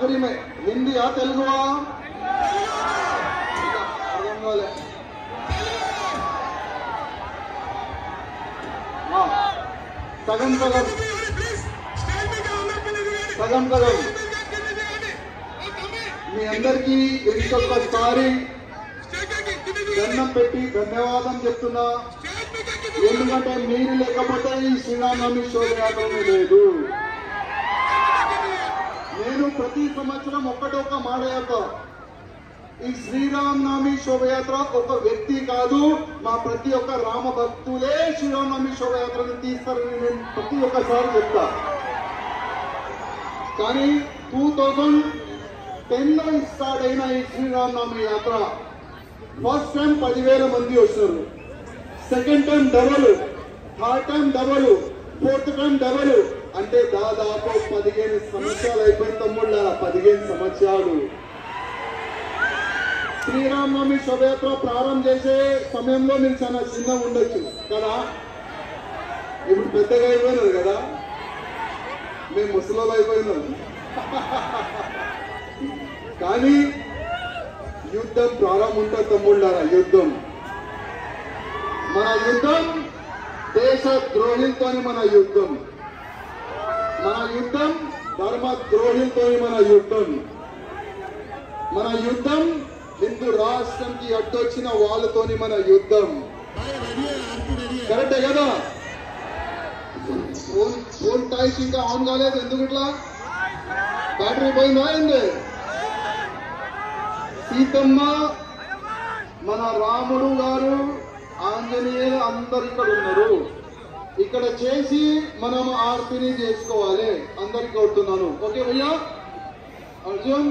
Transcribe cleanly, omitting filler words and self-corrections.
आखिरी में हिंदी या तेलुगु सगम सगम सगम सगम మీ అందరికీ ఇంకొకసారి దండం పెట్టి ధన్యవాదం చెప్తున్నా. ఎందుకంటే మీరు లేకపోతే ఈ శ్రీరామనవమి శోభయాత్ర లేదు. నేను ప్రతి సంవత్సరం ఒక్క మాట చెప్తా, ఈ శ్రీరామనవమి శోభయాత్ర ఒక వ్యక్తి కాదు, మా ప్రతి ఒక్క రామ భక్తులే శ్రీరామనవమి శోభయాత్రని తీస్తారని నేను ప్రతి ఒక్కసారి చెప్తా. కానీ 2010లో స్టార్ట్ అయిన ఈ శ్రీరామనవమి యాత్ర ఫస్ట్ టైం 10,000 మంది వచ్చారు, second time double, third time double, fourth time double. అంటే దాదాపు 15 సంవత్సరాలు అయిపోయిన తమ్ముళ్ళ, 15 సంవత్సరాలు. శ్రీరామనవమి శోభయాత్ర ప్రారంభం చేసే సమయంలో మీరు చాలా చిన్నగా ఉండొచ్చు కదా, ఇప్పుడు పెద్దగా అయిపోయినారు కదా, మేము ముసలోళ్ళు అయిపోయినాం. కానీ యుద్ధం ప్రారంభం ఉంటుంది తమ్ముళ్ళారా. యుద్ధం, మన యుద్ధం దేశ ద్రోహులతో, మన యుద్ధం ధర్మ ద్రోహులతో, మన యుద్ధం హిందూ రాష్ట్రంకి అడ్డొచ్చిన వాళ్ళతోని మన యుద్ధం. కరెక్టే కదా? ఫోన్ టైస్ ఇంకా ఆన్ కాలేదు, ఎందుకు ఇట్లా? బ్యాటరీ పోయిందా ఏంది? సీతమ్మ, మన రాముడు గారు, ఆంజనేయులు అందరు ఇక్కడ ఉన్నారు. ఇక్కడ చేసి మనం ఆర్తిని చేసుకోవాలి. అందరికి కోరుతున్నాను. ఓకే భయ్యా. అర్జున్